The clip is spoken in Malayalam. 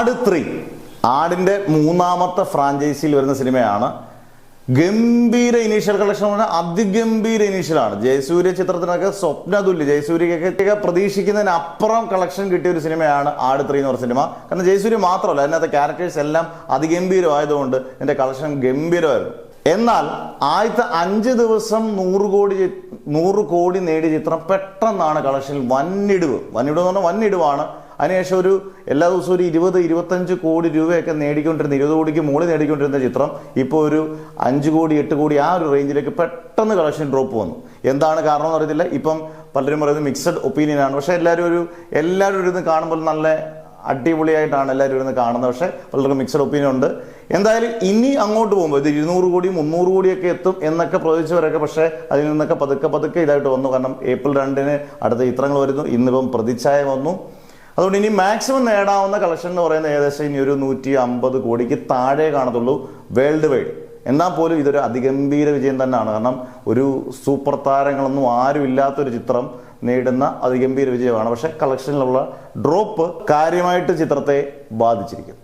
ആട് 3 ആടിൻ്റെ മൂന്നാമത്തെ ഫ്രാഞ്ചൈസിയിൽ വരുന്ന സിനിമയാണ്. ഗംഭീര ഇനീഷ്യൽ കളക്ഷൻ പറഞ്ഞാൽ അതിഗംഭീര ഇനീഷ്യലാണ്. ജയസൂര്യ ചിത്രത്തിനൊക്കെ സ്വപ്നതുല്യ, ജയസൂര്യക്കൊക്കെ പ്രതീക്ഷിക്കുന്നതിനപ്പുറം കളക്ഷൻ കിട്ടിയ ഒരു സിനിമയാണ് ആട് 3 എന്ന് പറഞ്ഞ സിനിമ. കാരണം ജയസൂര്യ മാത്രമല്ല, അതിനകത്തെ ക്യാരക്ടേഴ്സ് എല്ലാം അതിഗംഭീരമായതുകൊണ്ട് എൻ്റെ കളക്ഷൻ ഗംഭീരമായിരുന്നു. എന്നാൽ ആദ്യത്തെ 5 ദിവസം 100 കോടി നേടിയ ചിത്രം പെട്ടെന്നാണ് കളക്ഷനിൽ വന്നിടിവ് എന്ന് പറഞ്ഞാൽ വന്നിടിവാണ്. അതിനുശേഷം എല്ലാ ദിവസവും ഒരു 20-25 കോടി രൂപയൊക്കെ നേടിക്കൊണ്ടിരുന്ന, 20 കോടിക്ക് മുകളിൽ നേടിക്കൊണ്ടിരുന്ന ചിത്രം ഇപ്പോൾ ഒരു 5 കോടി 8 കോടി ആ ഒരു റേഞ്ചിലേക്ക് പെട്ടെന്ന് കളക്ഷൻ ഡ്രോപ്പ് വന്നു. എന്താണ് കാരണം എന്ന് അറിയത്തില്ല. ഇപ്പം പലരും പറയുന്നത് മിക്സഡ് ഒപ്പീനിയനാണ്. പക്ഷേ എല്ലാവരും ഇരുന്ന് കാണുമ്പോൾ നല്ല അടിപൊളിയായിട്ടാണ് എല്ലാവരും ഇരുന്ന് കാണുന്നത്. പക്ഷേ പലർക്കും മിക്സഡ് ഒപ്പീനിയൻ ഉണ്ട്. എന്തായാലും ഇനി അങ്ങോട്ട് പോകുമ്പോൾ ഇത് 200 കോടി 300 കോടിയൊക്കെ എത്തും എന്നൊക്കെ പ്രവചിച്ചവരൊക്കെ പക്ഷേ അതിൽ നിന്നൊക്കെ പതുക്കെ ഇതായിട്ട് വന്നു. കാരണം ഏപ്രിൽ 2-ന് അടുത്ത ചിത്രങ്ങൾ വരുന്നു. ഇന്നിപ്പം പ്രതിച്ഛായ വന്നു. അതുകൊണ്ട് ഇനി മാക്സിമം നേടാവുന്ന കളക്ഷൻ എന്ന് പറയുന്നത് ഏകദേശം ഇനി ഒരു 150 കോടിക്ക് താഴെ കാണത്തുള്ളൂ വേൾഡ് വൈഡ്. എന്നാൽ പോലും ഇതൊരു അതിഗംഭീര വിജയം തന്നെയാണ്. കാരണം ഒരു സൂപ്പർ താരങ്ങളൊന്നും ആരും ഇല്ലാത്തൊരു ചിത്രം നേടുന്ന അതിഗംഭീര വിജയമാണ്. പക്ഷേ കളക്ഷനിലുള്ള ഡ്രോപ്പ് കാര്യമായിട്ട് ചിത്രത്തെ ബാധിച്ചിരിക്കും.